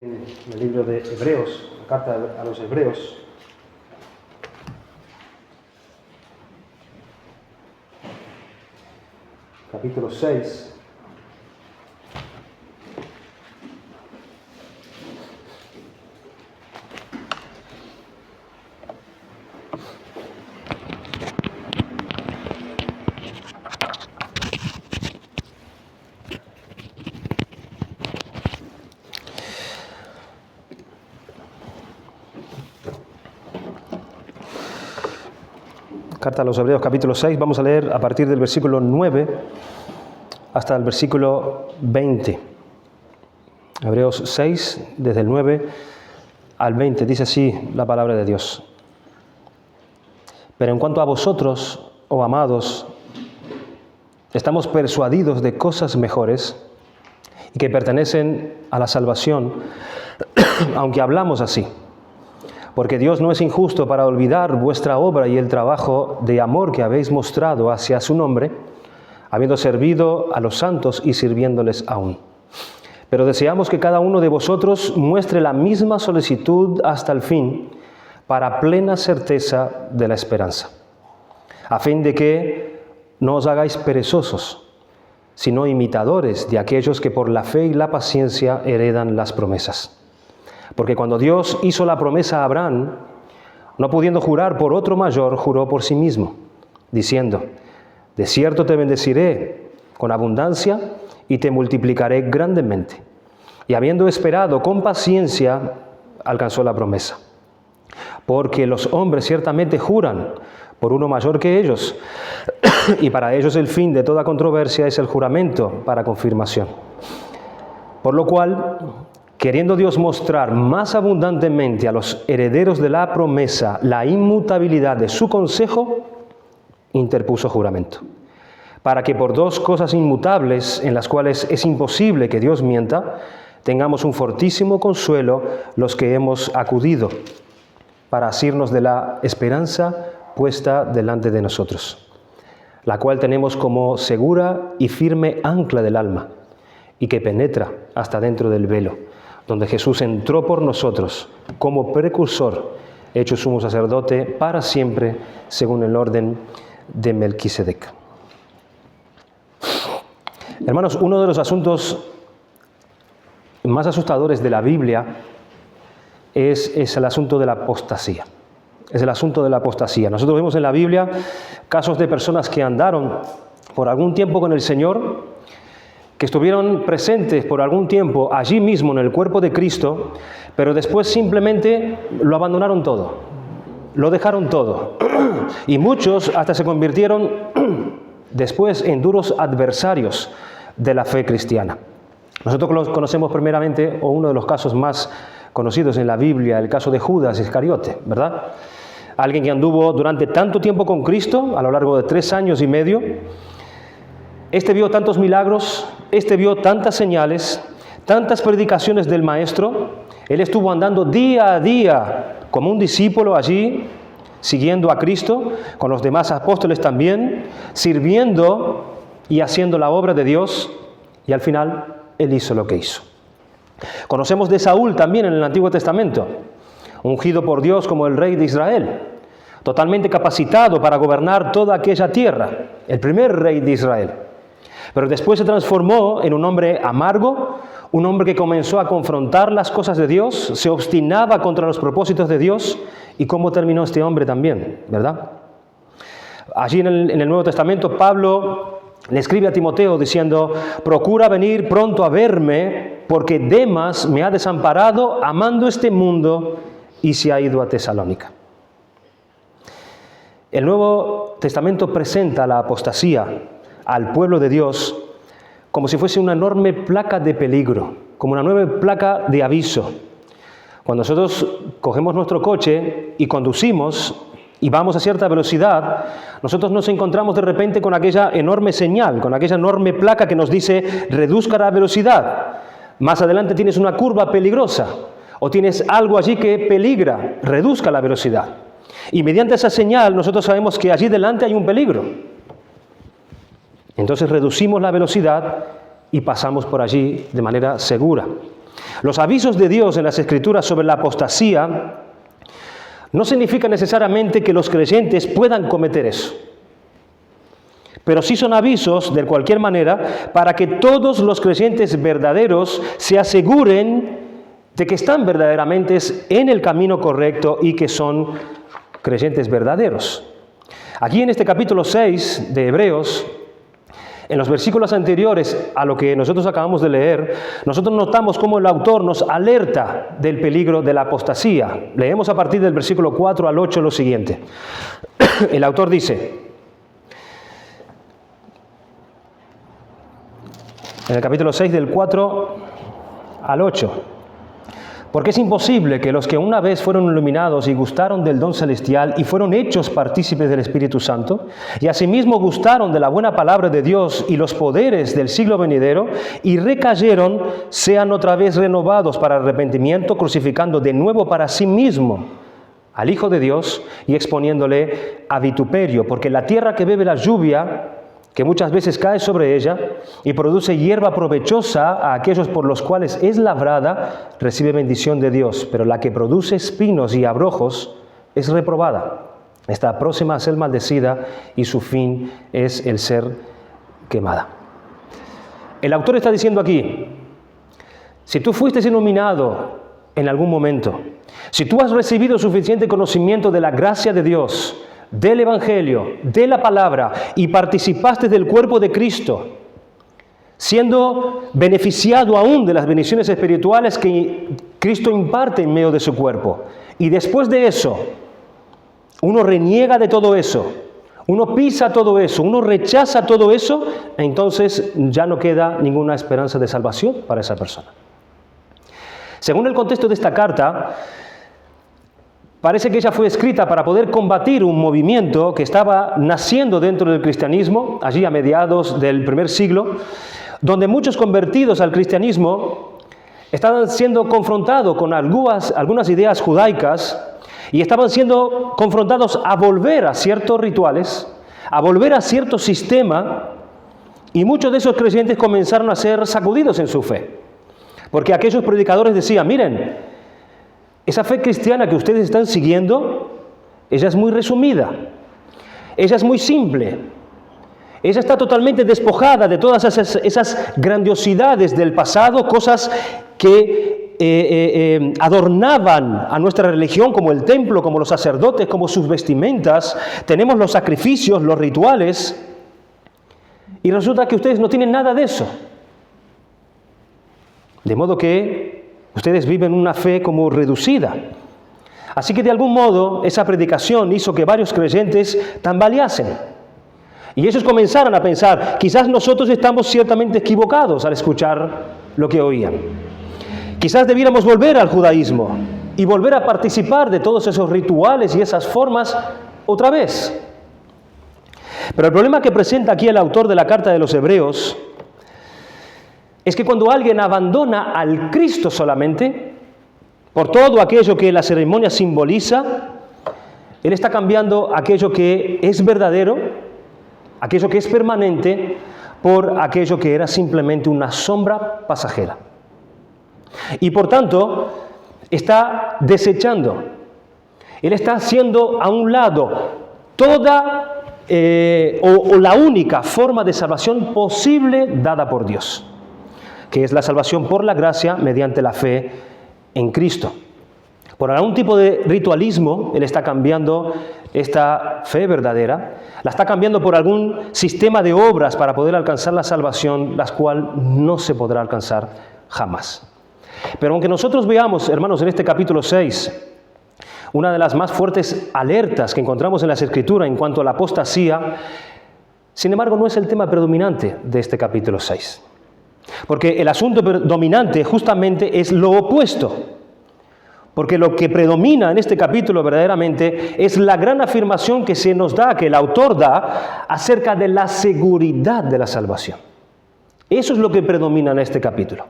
En el libro de Hebreos, la carta a los Hebreos, capítulo 6. Carta a los Hebreos, capítulo 6, vamos a leer a partir del versículo 9 hasta el versículo 20. Hebreos 6, desde el 9 al 20, dice así la palabra de Dios. Pero en cuanto a vosotros, oh amados, estamos persuadidos de cosas mejores y que pertenecen a la salvación, aunque hablamos así. Porque Dios no es injusto para olvidar vuestra obra y el trabajo de amor que habéis mostrado hacia su nombre, habiendo servido a los santos y sirviéndoles aún. Pero deseamos que cada uno de vosotros muestre la misma solicitud hasta el fin, para plena certeza de la esperanza, a fin de que no os hagáis perezosos, sino imitadores de aquellos que por la fe y la paciencia heredan las promesas. Porque cuando Dios hizo la promesa a Abraham, no pudiendo jurar por otro mayor, juró por sí mismo, diciendo: de cierto te bendeciré con abundancia y te multiplicaré grandemente. Y habiendo esperado con paciencia, alcanzó la promesa. Porque los hombres ciertamente juran por uno mayor que ellos, y para ellos el fin de toda controversia es el juramento para confirmación. Por lo cual, queriendo Dios mostrar más abundantemente a los herederos de la promesa la inmutabilidad de su consejo, interpuso juramento, para que por dos cosas inmutables, en las cuales es imposible que Dios mienta, tengamos un fortísimo consuelo los que hemos acudido, para asirnos de la esperanza puesta delante de nosotros, la cual tenemos como segura y firme ancla del alma, y que penetra hasta dentro del velo, donde Jesús entró por nosotros como precursor, hecho sumo sacerdote para siempre, según el orden de Melquisedec. Hermanos, uno de los asuntos más asustadores de la Biblia es el asunto de la apostasía. Es el asunto de la apostasía. Nosotros vemos en la Biblia casos de personas que andaron por algún tiempo con el Señor, que estuvieron presentes por algún tiempo allí mismo en el cuerpo de Cristo, pero después simplemente lo abandonaron todo, lo dejaron todo. Y muchos hasta se convirtieron después en duros adversarios de la fe cristiana. Nosotros conocemos primeramente, o uno de los casos más conocidos en la Biblia, el caso de Judas Iscariote, ¿verdad? Alguien que anduvo durante tanto tiempo con Cristo, a lo largo de 3 años y medio. Este vio tantos milagros, este vio tantas señales, tantas predicaciones del Maestro. Él estuvo andando día a día como un discípulo allí, siguiendo a Cristo, con los demás apóstoles también, sirviendo y haciendo la obra de Dios, y al final él hizo lo que hizo. Conocemos de Saúl también en el Antiguo Testamento, ungido por Dios como el rey de Israel, totalmente capacitado para gobernar toda aquella tierra, el primer rey de Israel. Pero después se transformó en un hombre amargo, un hombre que comenzó a confrontar las cosas de Dios, se obstinaba contra los propósitos de Dios. ¿Y cómo terminó este hombre también, verdad? Allí en el Nuevo Testamento, Pablo le escribe a Timoteo diciendo: procura venir pronto a verme, porque Demas me ha desamparado amando este mundo y se ha ido a Tesalónica. El Nuevo Testamento presenta la apostasía al pueblo de Dios como si fuese una enorme placa de peligro, como una nueva placa de aviso. Cuando nosotros cogemos nuestro coche y conducimos y vamos a cierta velocidad, nosotros nos encontramos de repente con aquella enorme señal, con aquella enorme placa que nos dice: reduzca la velocidad, más adelante tienes una curva peligrosa, o tienes algo allí que peligra, reduzca la velocidad. Y mediante esa señal nosotros sabemos que allí delante hay un peligro. Entonces reducimos la velocidad y pasamos por allí de manera segura. Los avisos de Dios en las Escrituras sobre la apostasía no significa necesariamente que los creyentes puedan cometer eso. Pero sí son avisos, de cualquier manera, para que todos los creyentes verdaderos se aseguren de que están verdaderamente en el camino correcto y que son creyentes verdaderos. Aquí en este capítulo 6 de Hebreos, en los versículos anteriores a lo que nosotros acabamos de leer, nosotros notamos cómo el autor nos alerta del peligro de la apostasía. Leemos a partir del versículo 4 al 8 lo siguiente. El autor dice, en el capítulo 6 del 4 al 8, porque es imposible que los que una vez fueron iluminados y gustaron del don celestial y fueron hechos partícipes del Espíritu Santo, y asimismo gustaron de la buena palabra de Dios y los poderes del siglo venidero, y recayeron, sean otra vez renovados para arrepentimiento, crucificando de nuevo para sí mismo al Hijo de Dios y exponiéndole a vituperio, porque la tierra que bebe la lluvia, que muchas veces cae sobre ella y produce hierba provechosa a aquellos por los cuales es labrada, recibe bendición de Dios, pero la que produce espinos y abrojos es reprobada. Está próxima a ser maldecida y su fin es el ser quemada. El autor está diciendo aquí, si tú fuiste iluminado en algún momento, si tú has recibido suficiente conocimiento de la gracia de Dios, del Evangelio, de la palabra, y participaste del cuerpo de Cristo, siendo beneficiado aún de las bendiciones espirituales que Cristo imparte en medio de su cuerpo, y después de eso, uno reniega de todo eso, uno pisa todo eso, uno rechaza todo eso, entonces ya no queda ninguna esperanza de salvación para esa persona. Según el contexto de esta carta, parece que ella fue escrita para poder combatir un movimiento que estaba naciendo dentro del cristianismo, allí a mediados del primer siglo, donde muchos convertidos al cristianismo estaban siendo confrontados con algunas ideas judaicas y estaban siendo confrontados a volver a ciertos rituales, a volver a cierto sistema, y muchos de esos creyentes comenzaron a ser sacudidos en su fe. Porque aquellos predicadores decían, miren, esa fe cristiana que ustedes están siguiendo, ella es muy resumida, ella es muy simple, ella está totalmente despojada de todas esas grandiosidades del pasado, cosas que adornaban a nuestra religión, como el templo, como los sacerdotes, como sus vestimentas. Tenemos los sacrificios, los rituales, y resulta que ustedes no tienen nada de eso. De modo que ustedes viven una fe como reducida. Así que de algún modo esa predicación hizo que varios creyentes tambaleasen. Y ellos comenzaron a pensar, quizás nosotros estamos ciertamente equivocados al escuchar lo que oían. Quizás debiéramos volver al judaísmo y volver a participar de todos esos rituales y esas formas otra vez. Pero el problema que presenta aquí el autor de la carta de los Hebreos es que cuando alguien abandona al Cristo solamente, por todo aquello que la ceremonia simboliza, él está cambiando aquello que es verdadero, aquello que es permanente, por aquello que era simplemente una sombra pasajera. Y por tanto, está desechando, él está haciendo a un lado toda o la única forma de salvación posible dada por Dios, que es la salvación por la gracia mediante la fe en Cristo. Por algún tipo de ritualismo, él está cambiando esta fe verdadera, la está cambiando por algún sistema de obras para poder alcanzar la salvación, la cual no se podrá alcanzar jamás. Pero aunque nosotros veamos, hermanos, en este capítulo 6, una de las más fuertes alertas que encontramos en las Escrituras en cuanto a la apostasía, sin embargo, no es el tema predominante de este capítulo 6. Porque el asunto dominante justamente es lo opuesto. Porque lo que predomina en este capítulo verdaderamente es la gran afirmación que se nos da, que el autor da, acerca de la seguridad de la salvación. Eso es lo que predomina en este capítulo.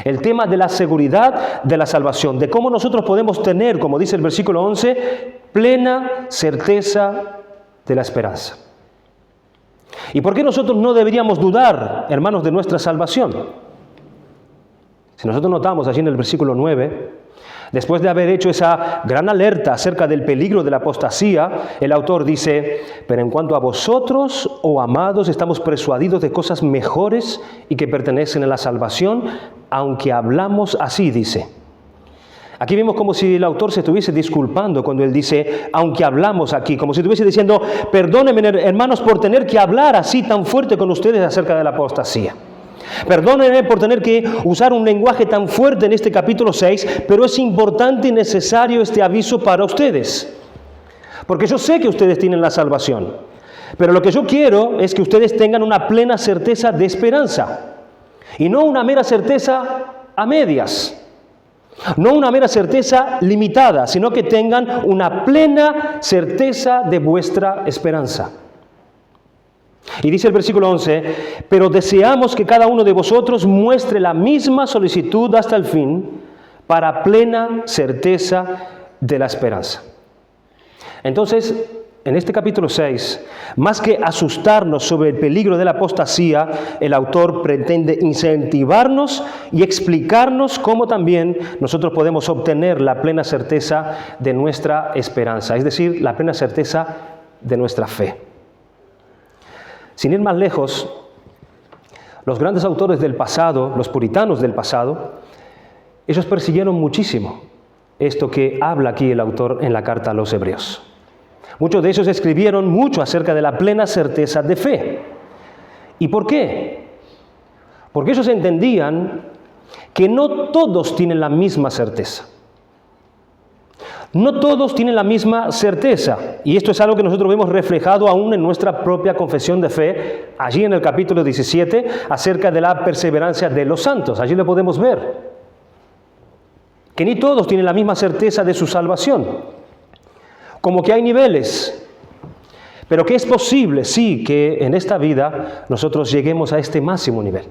El tema de la seguridad de la salvación, de cómo nosotros podemos tener, como dice el versículo 11, plena certeza de la esperanza. ¿Y por qué nosotros no deberíamos dudar, hermanos, de nuestra salvación? Si nosotros notamos allí en el versículo 9, después de haber hecho esa gran alerta acerca del peligro de la apostasía, el autor dice: pero en cuanto a vosotros, oh amados, estamos persuadidos de cosas mejores y que pertenecen a la salvación, aunque hablamos así, dice. Aquí vemos como si el autor se estuviese disculpando cuando él dice, aunque hablamos aquí, como si estuviese diciendo, perdónenme hermanos por tener que hablar así tan fuerte con ustedes acerca de la apostasía. Perdónenme por tener que usar un lenguaje tan fuerte en este capítulo 6, pero es importante y necesario este aviso para ustedes. Porque yo sé que ustedes tienen la salvación, pero lo que yo quiero es que ustedes tengan una plena certeza de esperanza, y no una mera certeza a medias. No una mera certeza limitada, sino que tengan una plena certeza de vuestra esperanza. Y dice el versículo 11, pero deseamos que cada uno de vosotros muestre la misma solicitud hasta el fin, para plena certeza de la esperanza. Entonces, en este capítulo 6, más que asustarnos sobre el peligro de la apostasía, el autor pretende incentivarnos y explicarnos cómo también nosotros podemos obtener la plena certeza de nuestra esperanza, es decir, la plena certeza de nuestra fe. Sin ir más lejos, los grandes autores del pasado, los puritanos del pasado, ellos persiguieron muchísimo esto que habla aquí el autor en la carta a los Hebreos. Muchos de ellos escribieron mucho acerca de la plena certeza de fe. ¿Y por qué? Porque ellos entendían que no todos tienen la misma certeza. No todos tienen la misma certeza. Y esto es algo que nosotros vemos reflejado aún en nuestra propia confesión de fe, allí en el capítulo 17, acerca de la perseverancia de los santos. Allí lo podemos ver. Que ni todos tienen la misma certeza de su salvación. Como que hay niveles, pero que es posible, sí, que en esta vida nosotros lleguemos a este máximo nivel,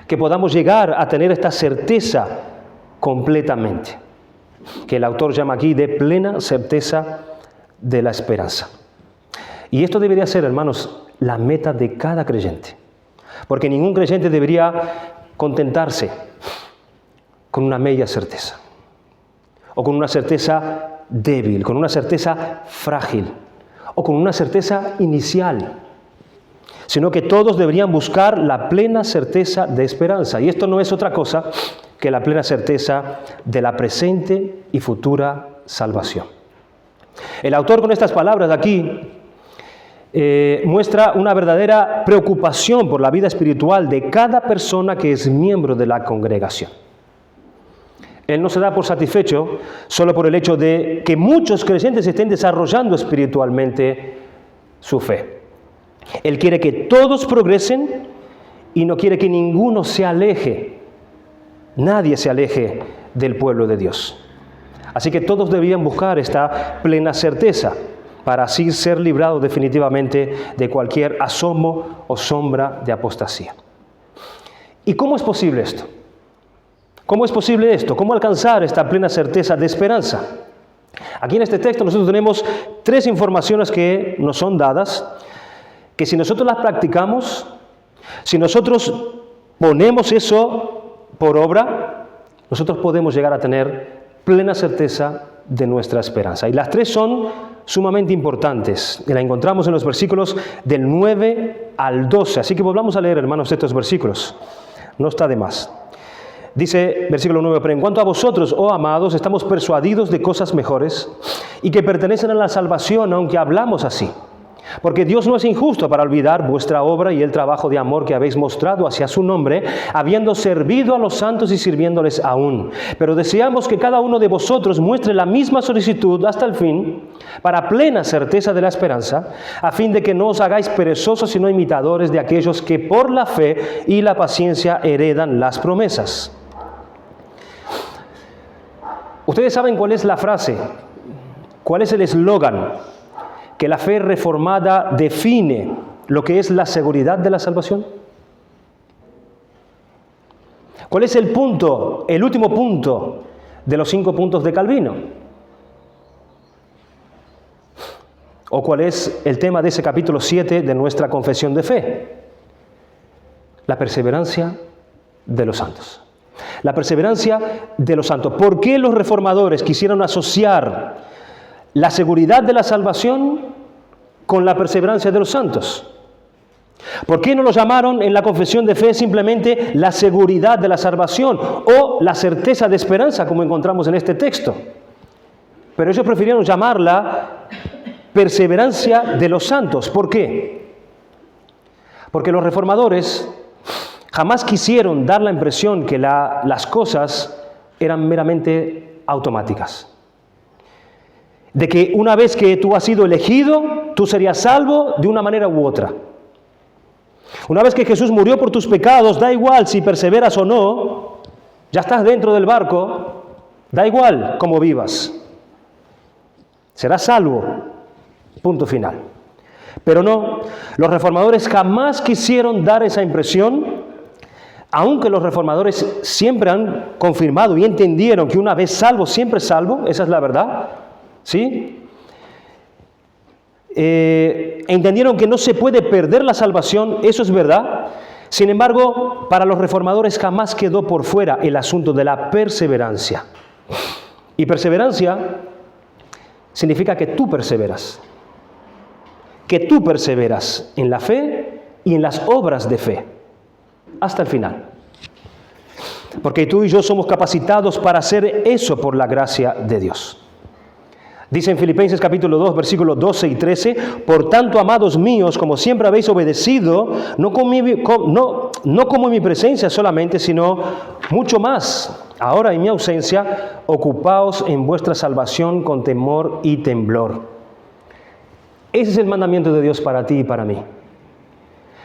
que podamos llegar a tener esta certeza completamente, que el autor llama aquí de plena certeza de la esperanza. Y esto debería ser, hermanos, la meta de cada creyente, porque ningún creyente debería contentarse con una media certeza, o con una certeza débil, con una certeza frágil o con una certeza inicial, sino que todos deberían buscar la plena certeza de esperanza. Y esto no es otra cosa que la plena certeza de la presente y futura salvación. El autor con estas palabras de aquí muestra una verdadera preocupación por la vida espiritual de cada persona que es miembro de la congregación. Él no se da por satisfecho solo por el hecho de que muchos creyentes estén desarrollando espiritualmente su fe. Él quiere que todos progresen y no quiere que ninguno se aleje, nadie se aleje del pueblo de Dios. Así que todos debían buscar esta plena certeza para así ser librados definitivamente de cualquier asomo o sombra de apostasía. ¿Y cómo es posible esto? ¿Cómo es posible esto? ¿Cómo alcanzar esta plena certeza de esperanza? Aquí en este texto nosotros tenemos 3 informaciones que nos son dadas, que si nosotros las practicamos, si nosotros ponemos eso por obra, nosotros podemos llegar a tener plena certeza de nuestra esperanza. Y las 3 son sumamente importantes. Y las encontramos en los versículos del 9 al 12. Así que volvamos a leer, hermanos, estos versículos. No está de más. Dice, versículo 9, pero en cuanto a vosotros, oh amados, estamos persuadidos de cosas mejores y que pertenecen a la salvación, aunque hablamos así. Porque Dios no es injusto para olvidar vuestra obra y el trabajo de amor que habéis mostrado hacia su nombre, habiendo servido a los santos y sirviéndoles aún. Pero deseamos que cada uno de vosotros muestre la misma solicitud hasta el fin, para plena certeza de la esperanza, a fin de que no os hagáis perezosos, sino imitadores de aquellos que por la fe y la paciencia heredan las promesas. Ustedes saben cuál es la frase, cuál es el eslogan que la fe reformada define lo que es la seguridad de la salvación. ¿Cuál es el punto, el último punto de los 5 puntos de Calvino? ¿O cuál es el tema de ese capítulo 7 de nuestra confesión de fe? La perseverancia de los santos. La perseverancia de los santos. ¿Por qué los reformadores quisieron asociar la seguridad de la salvación con la perseverancia de los santos? ¿Por qué no lo llamaron en la confesión de fe simplemente la seguridad de la salvación o la certeza de esperanza, como encontramos en este texto? Pero ellos prefirieron llamarla perseverancia de los santos. ¿Por qué? Porque los reformadores jamás quisieron dar la impresión que las cosas eran meramente automáticas. De que una vez que tú has sido elegido, tú serías salvo de una manera u otra. Una vez que Jesús murió por tus pecados, da igual si perseveras o no, ya estás dentro del barco, da igual cómo vivas. Serás salvo. Punto final. Pero no, los reformadores jamás quisieron dar esa impresión, aunque los reformadores siempre han confirmado y entendieron que una vez salvo, siempre salvo, esa es la verdad, ¿sí? Entendieron que no se puede perder la salvación, eso es verdad. Sin embargo, para los reformadores jamás quedó por fuera el asunto de la perseverancia. Y perseverancia significa que tú perseveras. Que tú perseveras en la fe y en las obras de fe, hasta el final. Porque tú y yo somos capacitados para hacer eso por la gracia de Dios. Dice en Filipenses capítulo 2, versículos 12 y 13, por tanto, amados míos, como siempre habéis obedecido, no como en mi presencia solamente, sino mucho más, ahora en mi ausencia, ocupaos en vuestra salvación con temor y temblor. Ese es el mandamiento de Dios para ti y para mí.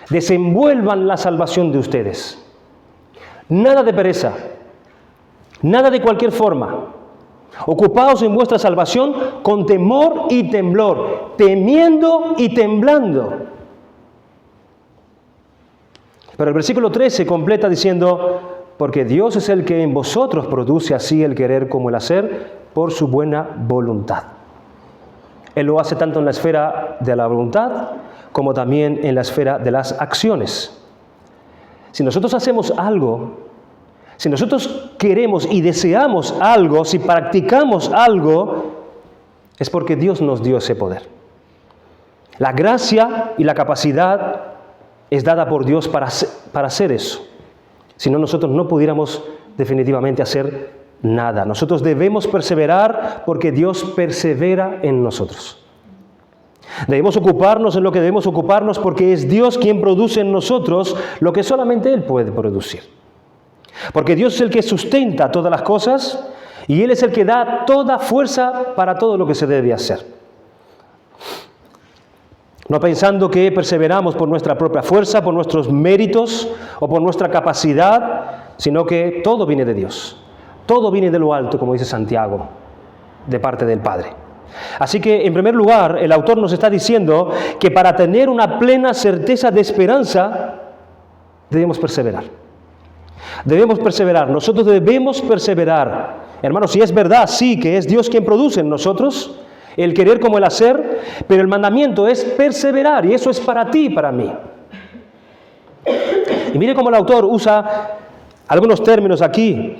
Desenvuelvan la salvación de ustedes. Nada de pereza, nada de cualquier forma. Ocupaos en vuestra salvación con temor y temblor, temiendo y temblando. Pero el versículo 13 completa diciendo, porque Dios es el que en vosotros produce así el querer como el hacer por su buena voluntad. Él lo hace tanto en la esfera de la voluntad como también en la esfera de las acciones. Si nosotros hacemos algo, si nosotros queremos y deseamos algo, si practicamos algo, es porque Dios nos dio ese poder. La gracia y la capacidad es dada por Dios para hacer eso. Si no, nosotros no pudiéramos definitivamente hacer nada. Nosotros debemos perseverar porque Dios persevera en nosotros. Debemos ocuparnos en lo que debemos ocuparnos porque es Dios quien produce en nosotros lo que solamente Él puede producir. Porque Dios es el que sustenta todas las cosas y Él es el que da toda fuerza para todo lo que se debe hacer. No pensando que perseveramos por nuestra propia fuerza, por nuestros méritos o por nuestra capacidad, sino que todo viene de Dios. Todo viene de lo alto, como dice Santiago, de parte del Padre. Así que, en primer lugar, el autor nos está diciendo que para tener una plena certeza de esperanza, debemos perseverar. Debemos perseverar, nosotros debemos perseverar. Hermanos, si es verdad, sí, que es Dios quien produce en nosotros el querer como el hacer, pero el mandamiento es perseverar, y eso es para ti y para mí. Y mire cómo el autor usa algunos términos aquí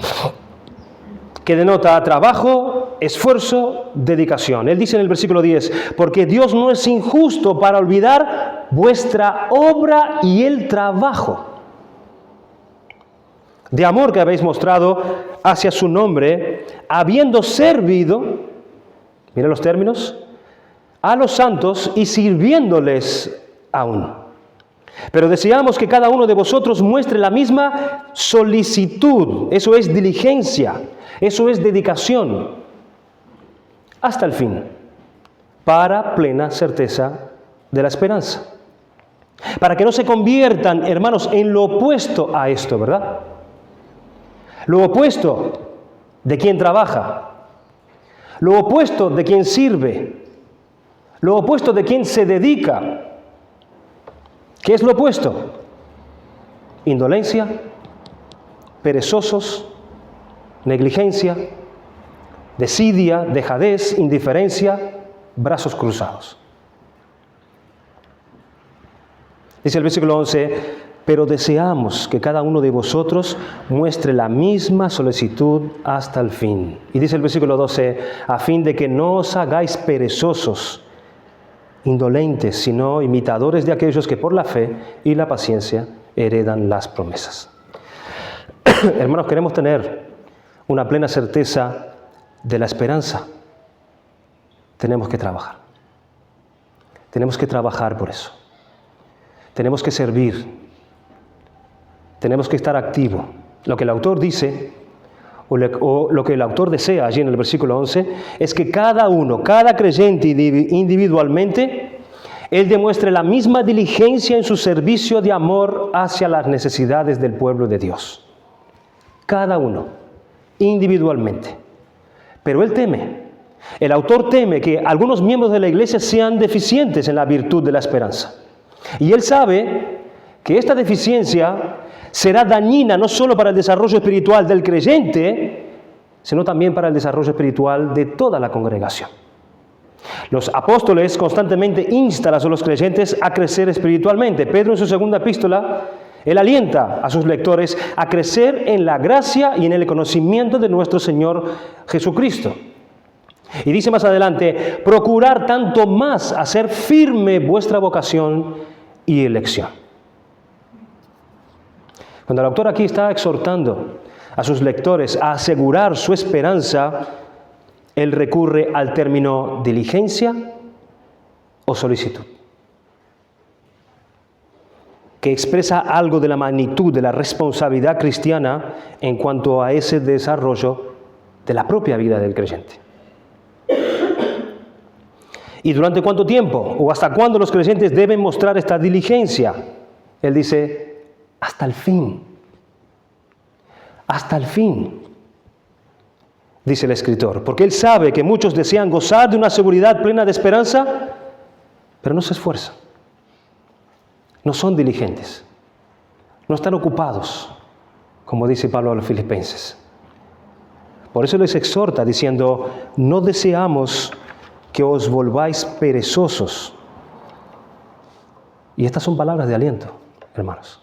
que denota trabajo, esfuerzo, dedicación. Él dice en el versículo 10, porque Dios no es injusto para olvidar vuestra obra y el trabajo de amor que habéis mostrado hacia su nombre, habiendo servido, miren los términos, a los santos y sirviéndoles aún. Pero deseamos que cada uno de vosotros muestre la misma solicitud, eso es diligencia, eso es dedicación, hasta el fin, para plena certeza de la esperanza. Para que no se conviertan, hermanos, en lo opuesto a esto, ¿verdad? Lo opuesto de quien trabaja, lo opuesto de quien sirve, lo opuesto de quien se dedica. ¿Qué es lo opuesto? Indolencia, perezosos, negligencia, desidia, dejadez, indiferencia, brazos cruzados. Dice el versículo 11, pero deseamos que cada uno de vosotros muestre la misma solicitud hasta el fin. Y dice el versículo 12, a fin de que no os hagáis perezosos, indolentes, sino imitadores de aquellos que por la fe y la paciencia heredan las promesas. Hermanos, queremos tener una plena certeza de la esperanza. Tenemos que trabajar. Tenemos que trabajar por eso. Tenemos que servir. Tenemos que estar activos. Lo que el autor dice, o lo que el autor desea allí en el versículo 11, es que cada uno, cada creyente individualmente, él demuestre la misma diligencia en su servicio de amor hacia las necesidades del pueblo de Dios. Cada uno, individualmente. Pero él teme, el autor teme que algunos miembros de la iglesia sean deficientes en la virtud de la esperanza. Y él sabe que esta deficiencia será dañina no solo para el desarrollo espiritual del creyente, sino también para el desarrollo espiritual de toda la congregación. Los apóstoles constantemente instan a los creyentes a crecer espiritualmente. Pedro en su segunda epístola, él alienta a sus lectores a crecer en la gracia y en el conocimiento de nuestro Señor Jesucristo. Y dice más adelante, procurar tanto más hacer firme vuestra vocación y elección. Cuando el autor aquí está exhortando a sus lectores a asegurar su esperanza, él recurre al término diligencia o solicitud, que expresa algo de la magnitud de la responsabilidad cristiana en cuanto a ese desarrollo de la propia vida del creyente. ¿Y durante cuánto tiempo o hasta cuándo los creyentes deben mostrar esta diligencia? Él dice, hasta el fin. Hasta el fin, dice el escritor, porque él sabe que muchos desean gozar de una seguridad plena de esperanza, pero no se esfuerzan, no son diligentes, no están ocupados, como dice Pablo a los Filipenses. Por eso les exhorta diciendo, no deseamos que os volváis perezosos. Y estas son palabras de aliento, hermanos.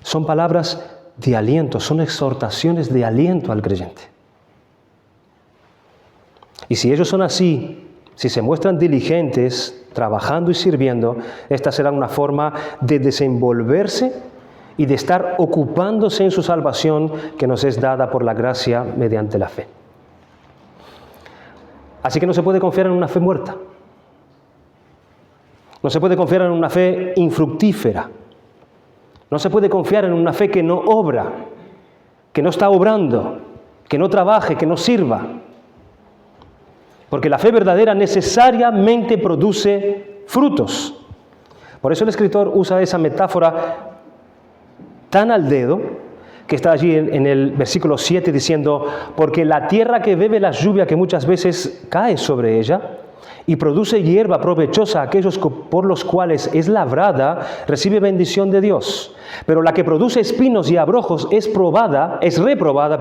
Son palabras de aliento, son exhortaciones de aliento al creyente. Y si ellos son así, si se muestran diligentes, trabajando y sirviendo, esta será una forma de desenvolverse y de estar ocupándose en su salvación que nos es dada por la gracia mediante la fe. Así que no se puede confiar en una fe muerta. No se puede confiar en una fe infructífera. No se puede confiar en una fe que no obra, que no está obrando, que no trabaje, que no sirva. Porque la fe verdadera necesariamente produce frutos. Por eso el escritor usa esa metáfora tan al dedo que está allí en el versículo 7 diciendo, porque la tierra que bebe la lluvia que muchas veces cae sobre ella, y produce hierba provechosa a aquellos por los cuales es labrada, recibe bendición de Dios. Pero la que produce espinos y abrojos es reprobada,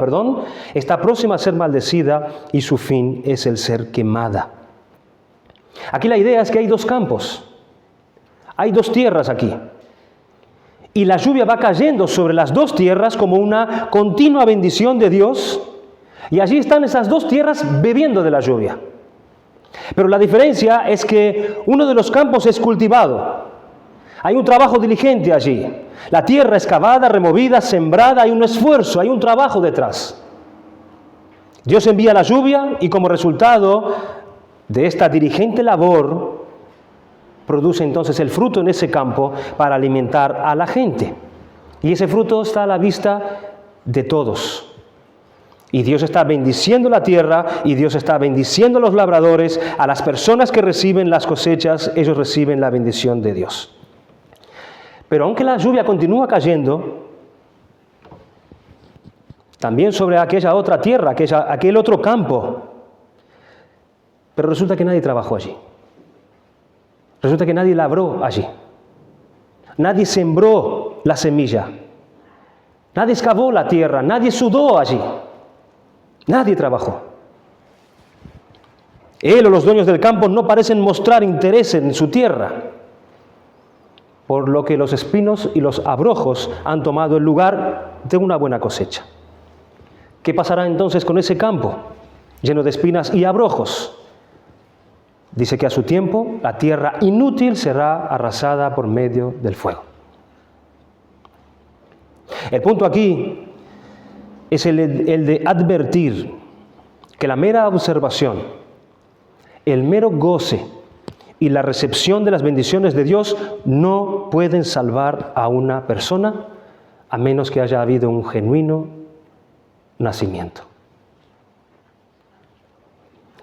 está próxima a ser maldecida y su fin es el ser quemada. Aquí la idea es que hay dos campos, hay dos tierras aquí. Y la lluvia va cayendo sobre las dos tierras como una continua bendición de Dios, y allí están esas dos tierras bebiendo de la lluvia. Pero la diferencia es que uno de los campos es cultivado. Hay un trabajo diligente allí. La tierra es cavada, removida, sembrada, hay un esfuerzo, hay un trabajo detrás. Dios envía la lluvia y como resultado de esta diligente labor, produce entonces el fruto en ese campo para alimentar a la gente. Y ese fruto está a la vista de todos. Y Dios está bendiciendo la tierra y Dios está bendiciendo a los labradores, a las personas que reciben las cosechas, ellos reciben la bendición de Dios. Pero aunque la lluvia continúa cayendo, también sobre aquella otra tierra, aquel otro campo, pero resulta que nadie trabajó allí. Resulta que nadie labró allí. Nadie sembró la semilla. Nadie excavó la tierra, nadie sudó allí. Nadie trabajó. Él o los dueños del campo no parecen mostrar interés en su tierra. por lo que los espinos y los abrojos han tomado el lugar de una buena cosecha. ¿Qué pasará entonces con ese campo lleno de espinas y abrojos? Dice que a su tiempo la tierra inútil será arrasada por medio del fuego. El punto aquí es el de advertir que la mera observación, el mero goce y la recepción de las bendiciones de Dios no pueden salvar a una persona a menos que haya habido un genuino nacimiento.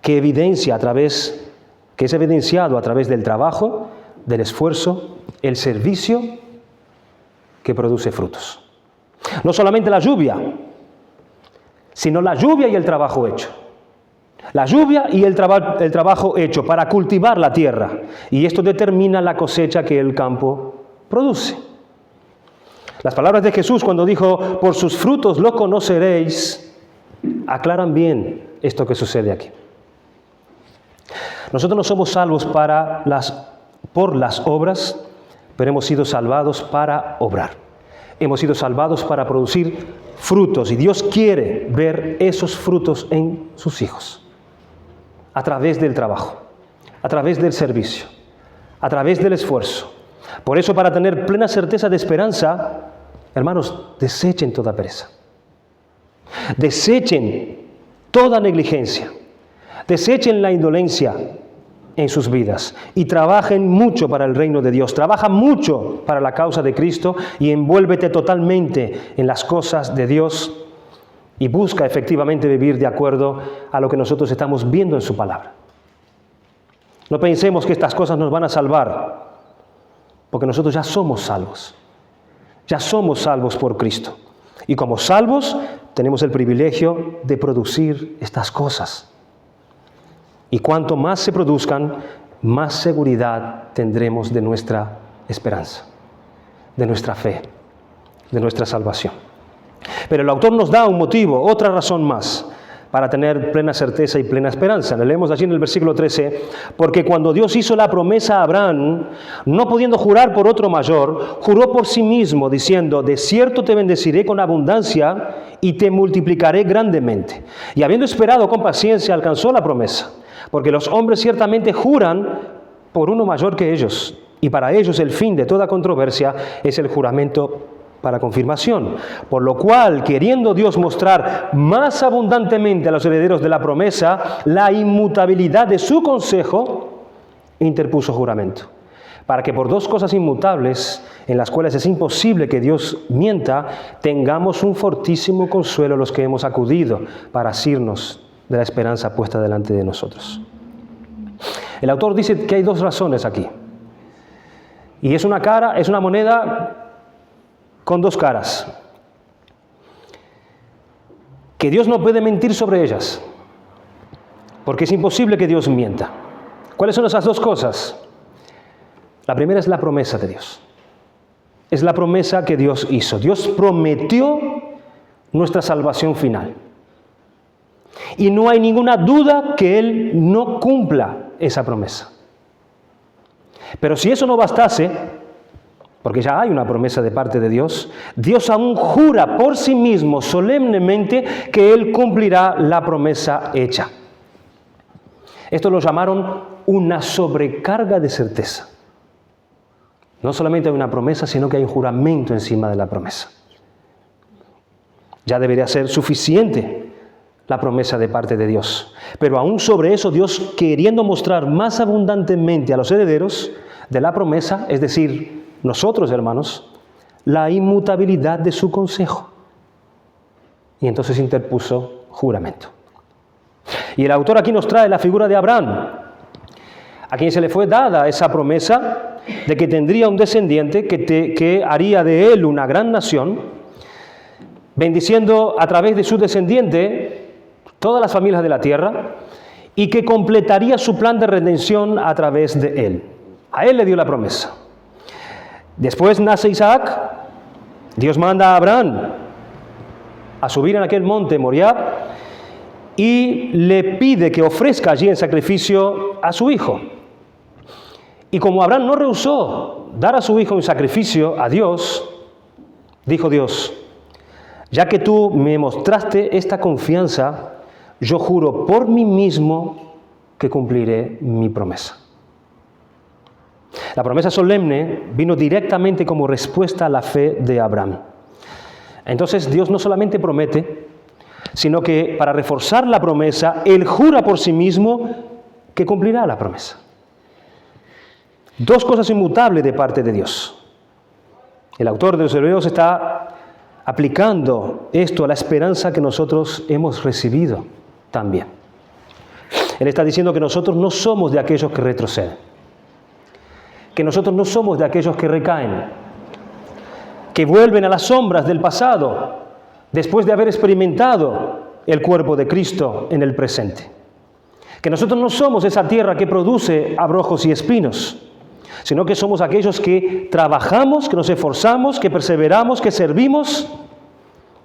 Que es evidenciado a través del trabajo, del esfuerzo, el servicio que produce frutos. No solamente la lluvia, sino la lluvia y el trabajo hecho. La lluvia y el trabajo hecho para cultivar la tierra. Y esto determina la cosecha que el campo produce. Las palabras de Jesús cuando dijo, por sus frutos lo conoceréis, aclaran bien esto que sucede aquí. Nosotros no somos salvos por las obras, pero hemos sido salvados para obrar. Hemos sido salvados para producir frutos y Dios quiere ver esos frutos en sus hijos. A través del trabajo, a través del servicio, a través del esfuerzo. Por eso, para tener plena certeza de esperanza, hermanos, desechen toda pereza. Desechen toda negligencia. Desechen la indolencia en sus vidas y trabajen mucho para el reino de Dios. Trabaja mucho para la causa de Cristo y envuélvete totalmente en las cosas de Dios y busca efectivamente vivir de acuerdo a lo que nosotros estamos viendo en su palabra. No pensemos que estas cosas nos van a salvar, porque nosotros ya somos salvos. Ya somos salvos por Cristo. Y como salvos tenemos el privilegio de producir estas cosas. Y cuanto más se produzcan, más seguridad tendremos de nuestra esperanza, de nuestra fe, de nuestra salvación. Pero el autor nos da un motivo, otra razón más, para tener plena certeza y plena esperanza. Le leemos allí en el versículo 13, porque cuando Dios hizo la promesa a Abraham, no pudiendo jurar por otro mayor, juró por sí mismo, diciendo, de cierto te bendeciré con abundancia y te multiplicaré grandemente. Y habiendo esperado con paciencia, alcanzó la promesa. Porque los hombres ciertamente juran por uno mayor que ellos, y para ellos el fin de toda controversia es el juramento para confirmación. Por lo cual, queriendo Dios mostrar más abundantemente a los herederos de la promesa la inmutabilidad de su consejo, interpuso juramento, para que por dos cosas inmutables, en las cuales es imposible que Dios mienta, tengamos un fortísimo consuelo los que hemos acudido para asirnos de la esperanza puesta delante de nosotros. El autor dice que hay dos razones aquí. Y es una moneda con dos caras. Que Dios no puede mentir sobre ellas, porque es imposible que Dios mienta. ¿Cuáles son esas dos cosas? La primera es la promesa de Dios. Es la promesa que Dios hizo. Dios prometió nuestra salvación final. Y no hay ninguna duda que Él no cumpla esa promesa. Pero si eso no bastase, porque ya hay una promesa de parte de Dios, Dios aún jura por sí mismo solemnemente que Él cumplirá la promesa hecha. Esto lo llamaron una sobrecarga de certeza. No solamente hay una promesa, sino que hay un juramento encima de la promesa. Ya debería ser suficiente la promesa de parte de Dios. Pero aún sobre eso, Dios, queriendo mostrar más abundantemente a los herederos de la promesa, es decir, nosotros, hermanos, la inmutabilidad de su consejo. Y entonces interpuso juramento. Y el autor aquí nos trae la figura de Abraham, a quien se le fue dada esa promesa de que tendría un descendiente que haría de él una gran nación, bendiciendo a través de su descendiente todas las familias de la tierra, y que completaría su plan de redención a través de él. A él le dio la promesa. Después nace Isaac. Dios manda a Abraham a subir en aquel monte Moriah y le pide que ofrezca allí en sacrificio a su hijo. Y como Abraham no rehusó dar a su Hijo en sacrificio a Dios, dijo Dios: ya que tú me mostraste esta confianza, yo juro por mí mismo que cumpliré mi promesa. La promesa solemne vino directamente como respuesta a la fe de Abraham. Entonces Dios no solamente promete, sino que para reforzar la promesa, Él jura por sí mismo que cumplirá la promesa. Dos cosas inmutables de parte de Dios. El autor de los Hebreos está aplicando esto a la esperanza que nosotros hemos recibido también. Él está diciendo que nosotros no somos de aquellos que retroceden, que nosotros no somos de aquellos que recaen, que vuelven a las sombras del pasado después de haber experimentado el cuerpo de Cristo en el presente. Que nosotros no somos esa tierra que produce abrojos y espinos, sino que somos aquellos que trabajamos, que nos esforzamos, que perseveramos, que servimos,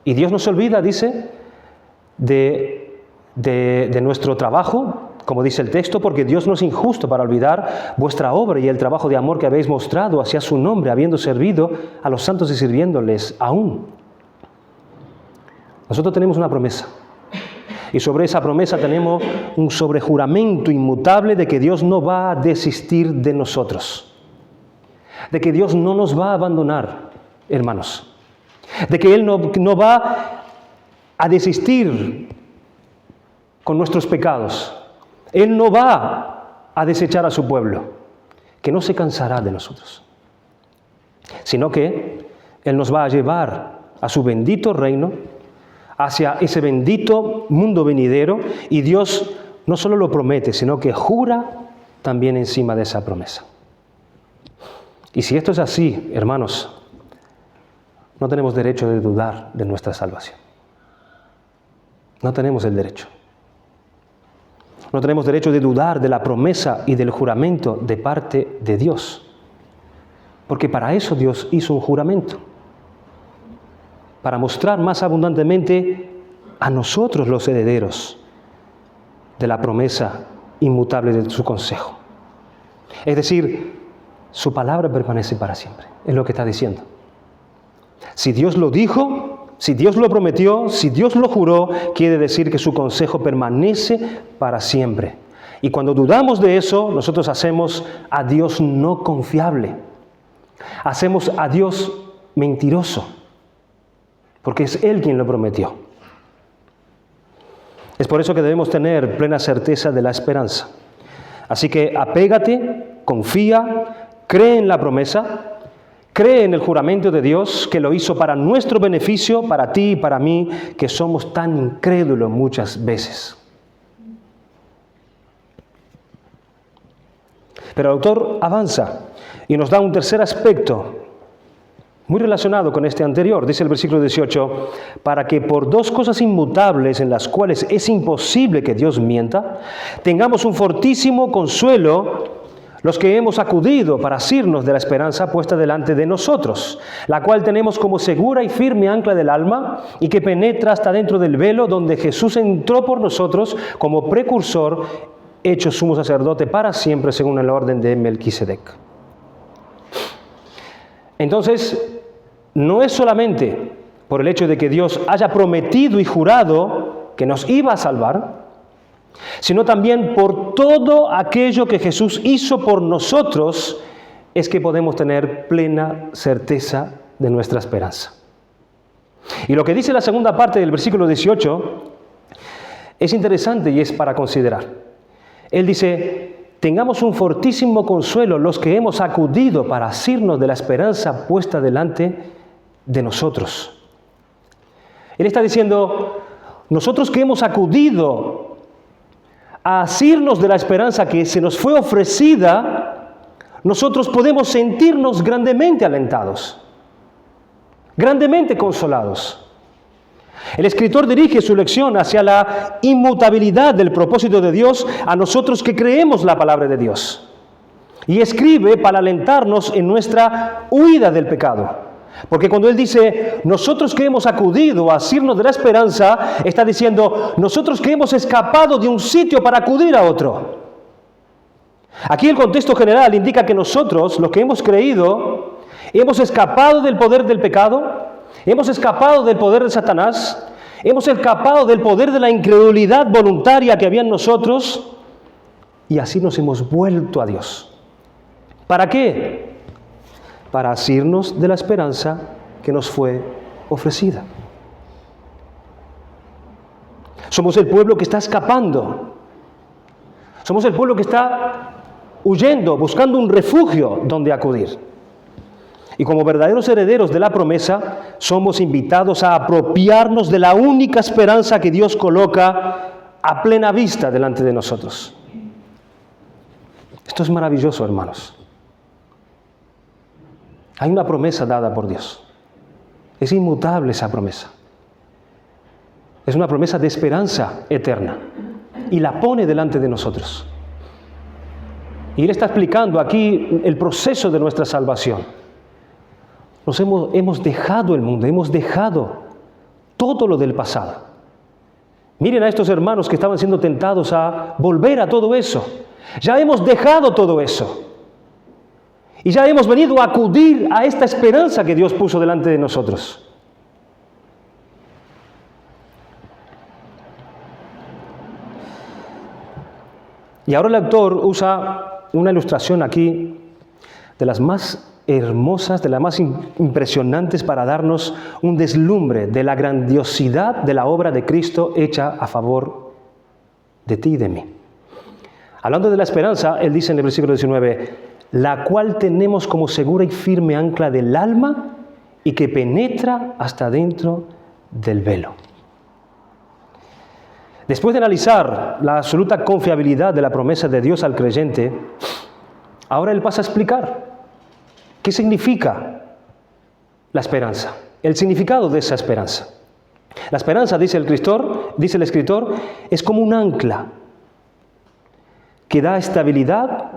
y Dios no se olvida, dice, de nuestro trabajo, como dice el texto, porque Dios no es injusto para olvidar vuestra obra y el trabajo de amor que habéis mostrado hacia su nombre, habiendo servido a los santos y sirviéndoles aún. Nosotros tenemos una promesa, y sobre esa promesa tenemos un sobrejuramento inmutable de que Dios no va a desistir de nosotros, de que Dios no nos va a abandonar, hermanos, de que Él no va a desistir con nuestros pecados. Él no va a desechar a su pueblo, que no se cansará de nosotros, sino que Él nos va a llevar a su bendito reino, hacia ese bendito mundo venidero, y Dios no solo lo promete, sino que jura también encima de esa promesa. Y si esto es así, hermanos, no tenemos derecho de dudar de nuestra salvación. No tenemos el derecho. No tenemos derecho de dudar de la promesa y del juramento de parte de Dios. Porque para eso Dios hizo un juramento. Para mostrar más abundantemente a nosotros los herederos de la promesa inmutable de su consejo. Es decir, su palabra permanece para siempre, es lo que está diciendo. Si Dios lo dijo, si Dios lo prometió, si Dios lo juró, quiere decir que su consejo permanece para siempre. Y cuando dudamos de eso, nosotros hacemos a Dios no confiable. Hacemos a Dios mentiroso, porque es Él quien lo prometió. Es por eso que debemos tener plena certeza de la esperanza. Así que apégate, confía, cree en la promesa, cree en el juramento de Dios que lo hizo para nuestro beneficio, para ti y para mí, que somos tan incrédulos muchas veces. Pero el autor avanza y nos da un tercer aspecto muy relacionado con este anterior. Dice el versículo 18, para que por dos cosas inmutables en las cuales es imposible que Dios mienta, tengamos un fortísimo consuelo los que hemos acudido para asirnos de la esperanza puesta delante de nosotros, la cual tenemos como segura y firme ancla del alma y que penetra hasta dentro del velo donde Jesús entró por nosotros como precursor, hecho sumo sacerdote para siempre según el orden de Melquisedec. Entonces, no es solamente por el hecho de que Dios haya prometido y jurado que nos iba a salvar, sino también por todo aquello que Jesús hizo por nosotros, es que podemos tener plena certeza de nuestra esperanza. Y lo que dice la segunda parte del versículo 18 es interesante y es para considerar. Él dice, tengamos un fortísimo consuelo los que hemos acudido para asirnos de la esperanza puesta delante de nosotros. Él está diciendo, nosotros que hemos acudido a asirnos de la esperanza que se nos fue ofrecida, nosotros podemos sentirnos grandemente alentados, grandemente consolados. El escritor dirige su lección hacia la inmutabilidad del propósito de Dios a nosotros que creemos la palabra de Dios. Y escribe para alentarnos en nuestra huida del pecado. Porque cuando él dice, nosotros que hemos acudido a asirnos de la esperanza, está diciendo, nosotros que hemos escapado de un sitio para acudir a otro. Aquí el contexto general indica que nosotros, los que hemos creído, hemos escapado del poder del pecado, hemos escapado del poder de Satanás, hemos escapado del poder de la incredulidad voluntaria que había en nosotros y así nos hemos vuelto a Dios. ¿Para qué? Para asirnos de la esperanza que nos fue ofrecida. Somos el pueblo que está escapando. Somos el pueblo que está huyendo, buscando un refugio donde acudir. Y como verdaderos herederos de la promesa, somos invitados a apropiarnos de la única esperanza que Dios coloca a plena vista delante de nosotros. Esto es maravilloso, hermanos. Hay una promesa dada por Dios. Es inmutable esa promesa. Es una promesa de esperanza eterna. Y la pone delante de nosotros. Y Él está explicando aquí el proceso de nuestra salvación. Hemos dejado el mundo, hemos dejado todo lo del pasado. Miren a estos hermanos que estaban siendo tentados a volver a todo eso. Ya hemos dejado todo eso. Y ya hemos venido a acudir a esta esperanza que Dios puso delante de nosotros. Y ahora el autor usa una ilustración aquí de las más hermosas, de las más impresionantes para darnos un deslumbre de la grandiosidad de la obra de Cristo hecha a favor de ti y de mí. Hablando de la esperanza, él dice en el versículo 19, la cual tenemos como segura y firme ancla del alma y que penetra hasta dentro del velo. Después de analizar la absoluta confiabilidad de la promesa de Dios al creyente, ahora él pasa a explicar qué significa la esperanza, el significado de esa esperanza. La esperanza, dice el escritor, es como un ancla que da estabilidad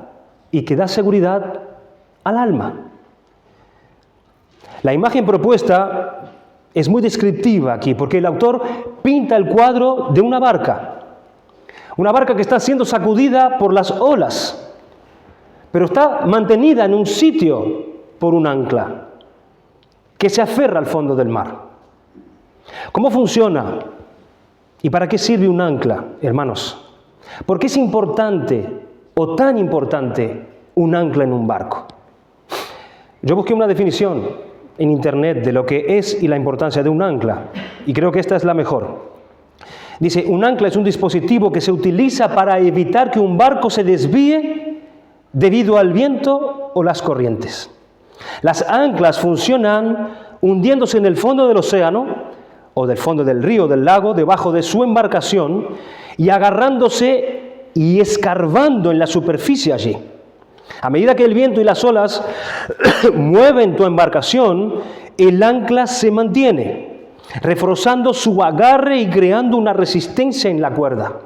y que da seguridad al alma. La imagen propuesta es muy descriptiva aquí, porque el autor pinta el cuadro de una barca que está siendo sacudida por las olas, pero está mantenida en un sitio por un ancla que se aferra al fondo del mar. ¿Cómo funciona? ¿Y para qué sirve un ancla, hermanos? ¿Por qué es importante o tan importante un ancla en un barco? Yo busqué una definición en internet de lo que es y la importancia de un ancla, y creo que esta es la mejor. Dice, un ancla es un dispositivo que se utiliza para evitar que un barco se desvíe debido al viento o las corrientes. Las anclas funcionan hundiéndose en el fondo del océano o del fondo del río, del lago, debajo de su embarcación y agarrándose y escarbando en la superficie allí. A medida que el viento y las olas mueven tu embarcación, el ancla se mantiene, reforzando su agarre y creando una resistencia en la cuerda.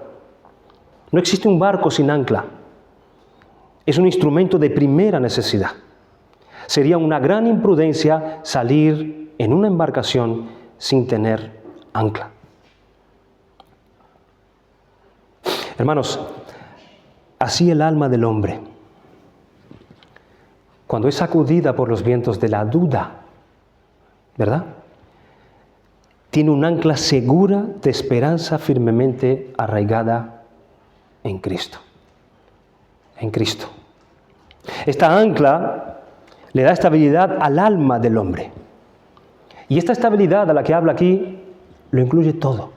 No existe un barco sin ancla. Es un instrumento de primera necesidad. Sería una gran imprudencia salir en una embarcación sin tener ancla. Hermanos, así el alma del hombre, cuando es sacudida por los vientos de la duda, ¿verdad?, tiene un ancla segura de esperanza firmemente arraigada en Cristo. En Cristo. Esta ancla le da estabilidad al alma del hombre. Y esta estabilidad a la que habla aquí lo incluye todo.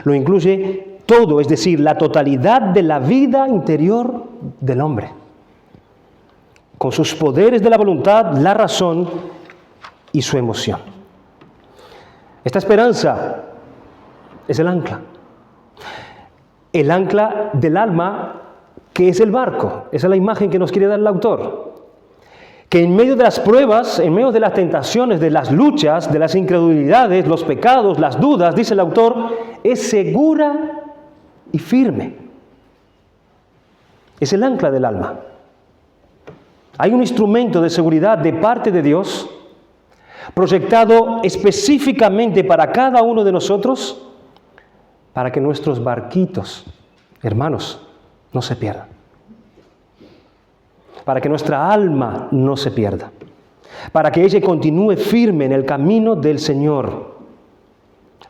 Lo incluye todo, es decir, la totalidad de la vida interior del hombre. Con sus poderes de la voluntad, la razón y su emoción. Esta esperanza es el ancla. El ancla del alma, que es el barco. Esa es la imagen que nos quiere dar el autor. Que en medio de las pruebas, en medio de las tentaciones, de las luchas, de las incredulidades, los pecados, las dudas, dice el autor, es segura y firme. Es el ancla del alma. Hay un instrumento de seguridad de parte de Dios, proyectado específicamente para cada uno de nosotros, para que nuestros barquitos, hermanos, no se pierdan. para que nuestra alma no se pierda, para que ella continúe firme en el camino del Señor.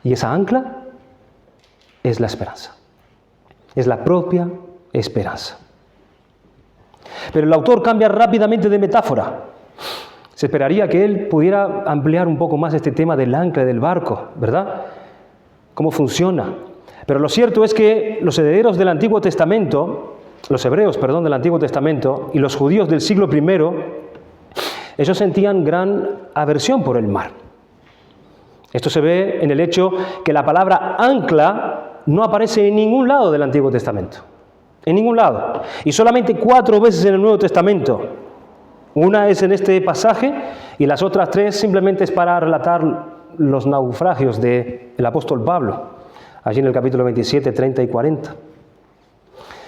Y esa ancla es la esperanza, es la propia esperanza. Pero el autor cambia rápidamente de metáfora. Se esperaría que él pudiera ampliar un poco más este tema del ancla del barco, ¿verdad? ¿Cómo funciona? Pero lo cierto es que los herederos del Antiguo Testamento, los hebreos, del Antiguo Testamento y los judíos del siglo I, ellos sentían gran aversión por el mar. Esto se ve en el hecho que la palabra ancla no aparece en ningún lado del Antiguo Testamento. En ningún lado. Y solamente 4 veces en el Nuevo Testamento. Una es en este pasaje y las otras 3 simplemente es para relatar los naufragios del apóstol Pablo, allí en el capítulo 27, 30 y 40.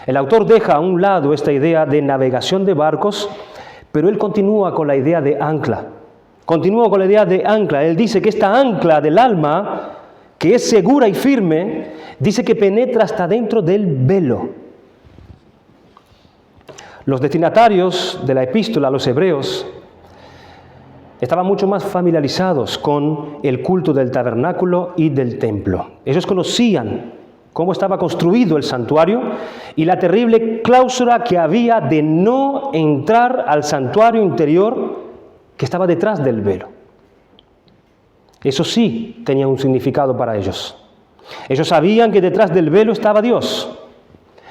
El autor deja a un lado esta idea de navegación de barcos, pero él continúa con la idea de ancla. Continúa con la idea de ancla. Él dice que esta ancla del alma, que es segura y firme, dice que penetra hasta dentro del velo. Los destinatarios de la epístola a los hebreos estaban mucho más familiarizados con el culto del tabernáculo y del templo. Ellos conocían cómo estaba construido el santuario y la terrible cláusula que había de no entrar al santuario interior que estaba detrás del velo. Eso sí tenía un significado para ellos. Ellos sabían que detrás del velo estaba Dios.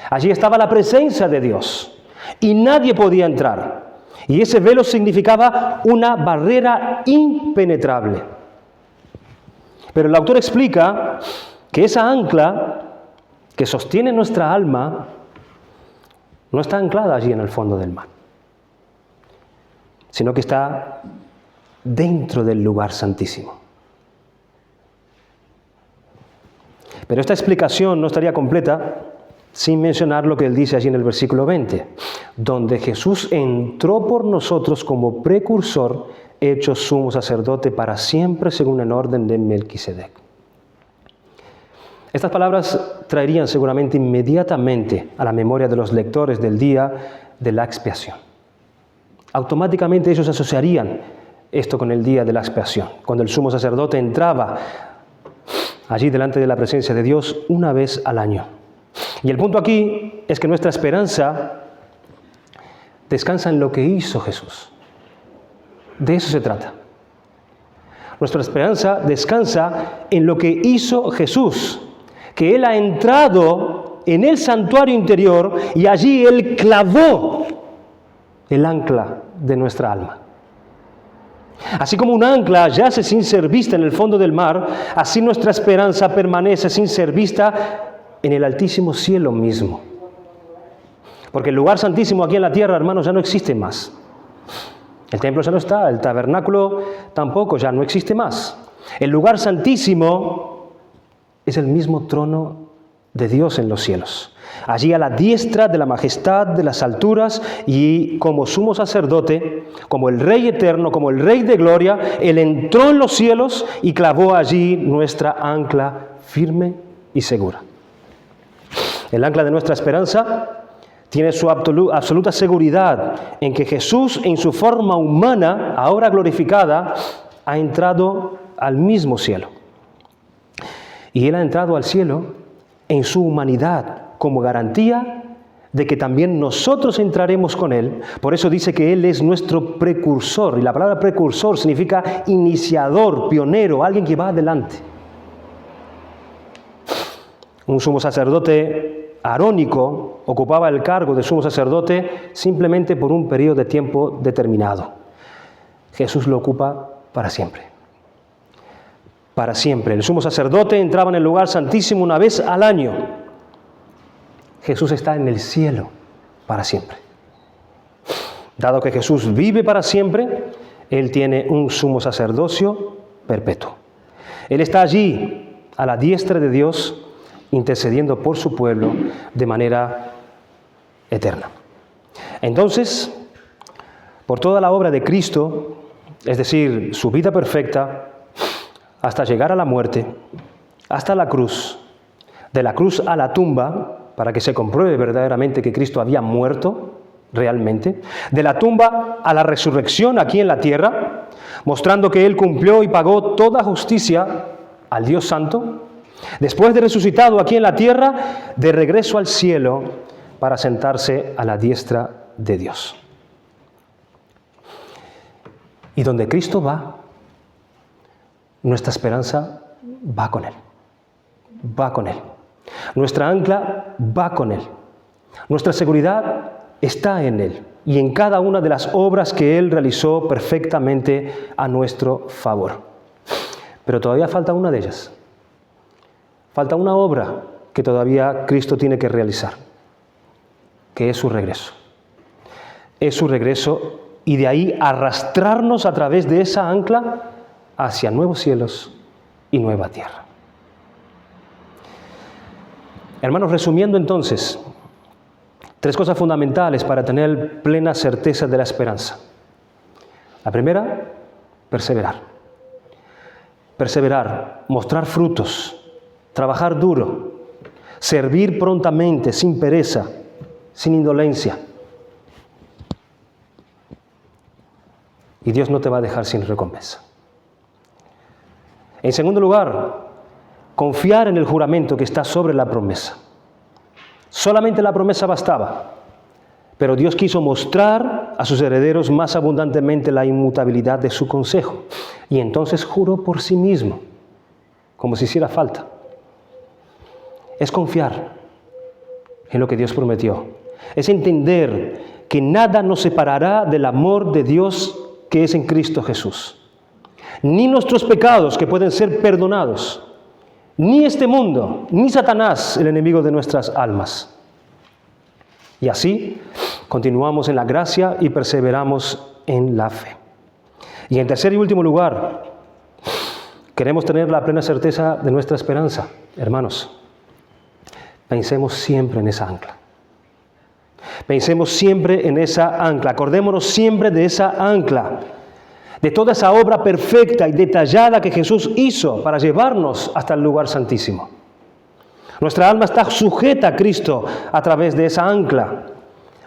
Allí estaba la presencia de Dios. Y nadie podía entrar. Y ese velo significaba una barrera impenetrable. Pero el autor explica que esa ancla que sostiene nuestra alma no está anclada allí en el fondo del mar, sino que está dentro del lugar santísimo. Pero esta explicación no estaría completa sin mencionar lo que él dice allí en el versículo 20, donde Jesús entró por nosotros como precursor, hecho sumo sacerdote para siempre según el orden de Melquisedec. Estas palabras traerían seguramente inmediatamente a la memoria de los lectores del día de la expiación. Automáticamente ellos asociarían esto con el día de la expiación, cuando el sumo sacerdote entraba allí delante de la presencia de Dios una vez al año. Y el punto aquí es que nuestra esperanza descansa en lo que hizo Jesús. De eso se trata. Nuestra esperanza descansa en lo que hizo Jesús, que Él ha entrado en el santuario interior y allí Él clavó el ancla de nuestra alma. Así como un ancla yace sin ser vista en el fondo del mar, así nuestra esperanza permanece sin ser vista en el altísimo cielo mismo. Porque el lugar santísimo aquí en la tierra, hermanos, ya no existe más. El templo ya no está, el tabernáculo tampoco, ya no existe más. El lugar santísimo es el mismo trono de Dios en los cielos. Allí a la diestra de la majestad de las alturas y como sumo sacerdote, como el Rey eterno, como el Rey de gloria, Él entró en los cielos y clavó allí nuestra ancla firme y segura. El ancla de nuestra esperanza tiene su absoluta seguridad en que Jesús, en su forma humana, ahora glorificada, ha entrado al mismo cielo. Y Él ha entrado al cielo en su humanidad como garantía de que también nosotros entraremos con Él. Por eso dice que Él es nuestro precursor. Y la palabra precursor significa iniciador, pionero, alguien que va adelante. Un sumo sacerdote arónico ocupaba el cargo de sumo sacerdote simplemente por un periodo de tiempo determinado. Jesús lo ocupa para siempre. Para siempre. El sumo sacerdote entraba en el lugar santísimo una vez al año. Jesús está en el cielo para siempre. Dado que Jesús vive para siempre, Él tiene un sumo sacerdocio perpetuo. Él está allí, a la diestra de Dios, intercediendo por su pueblo de manera eterna. Entonces, por toda la obra de Cristo, es decir, su vida perfecta, hasta llegar a la muerte, hasta la cruz, de la cruz a la tumba, para que se compruebe verdaderamente que Cristo había muerto realmente, de la tumba a la resurrección aquí en la tierra, mostrando que Él cumplió y pagó toda justicia al Dios Santo, después de resucitado aquí en la tierra, de regreso al cielo para sentarse a la diestra de Dios. Y donde Cristo va, nuestra esperanza va con Él. Va con Él. Nuestra ancla va con Él. Nuestra seguridad está en Él y en cada una de las obras que Él realizó perfectamente a nuestro favor. Pero todavía falta una de ellas. Falta una obra que todavía Cristo tiene que realizar, que es su regreso. Es su regreso y de ahí arrastrarnos a través de esa ancla hacia nuevos cielos y nueva tierra. Hermanos, resumiendo entonces, 3 cosas fundamentales para tener plena certeza de la esperanza. La primera, perseverar. Perseverar, mostrar frutos, trabajar duro, servir prontamente, sin pereza, sin indolencia. Y Dios no te va a dejar sin recompensa. En segundo lugar, confiar en el juramento que está sobre la promesa. Solamente la promesa bastaba, pero Dios quiso mostrar a sus herederos más abundantemente la inmutabilidad de su consejo. Y entonces juró por sí mismo, como si hiciera falta. Es confiar en lo que Dios prometió. Es entender que nada nos separará del amor de Dios que es en Cristo Jesús. Ni nuestros pecados que pueden ser perdonados, ni este mundo, ni Satanás, el enemigo de nuestras almas. Y así continuamos en la gracia y perseveramos en la fe. Y en tercer y último lugar, queremos tener la plena certeza de nuestra esperanza. Hermanos, pensemos siempre en esa ancla. Pensemos siempre en esa ancla. Acordémonos siempre de esa ancla, de toda esa obra perfecta y detallada que Jesús hizo para llevarnos hasta el lugar santísimo. Nuestra alma está sujeta a Cristo a través de esa ancla.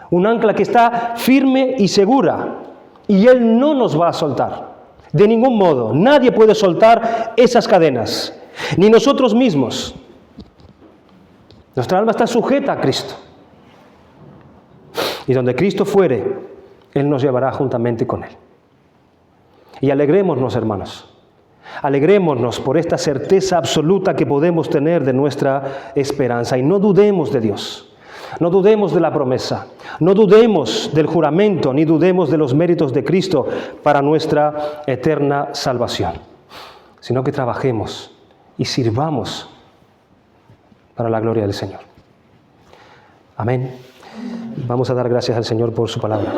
Un ancla que está firme y segura. Y Él no nos va a soltar. De ningún modo. Nadie puede soltar esas cadenas. Ni nosotros mismos. Nuestra alma está sujeta a Cristo. Y donde Cristo fuere, Él nos llevará juntamente con Él. Y alegrémonos, hermanos. Alegrémonos por esta certeza absoluta que podemos tener de nuestra esperanza. Y no dudemos de Dios. No dudemos de la promesa. No dudemos del juramento, ni dudemos de los méritos de Cristo para nuestra eterna salvación. Sino que trabajemos y sirvamos para la gloria del Señor. Amén. Vamos a dar gracias al Señor por su palabra.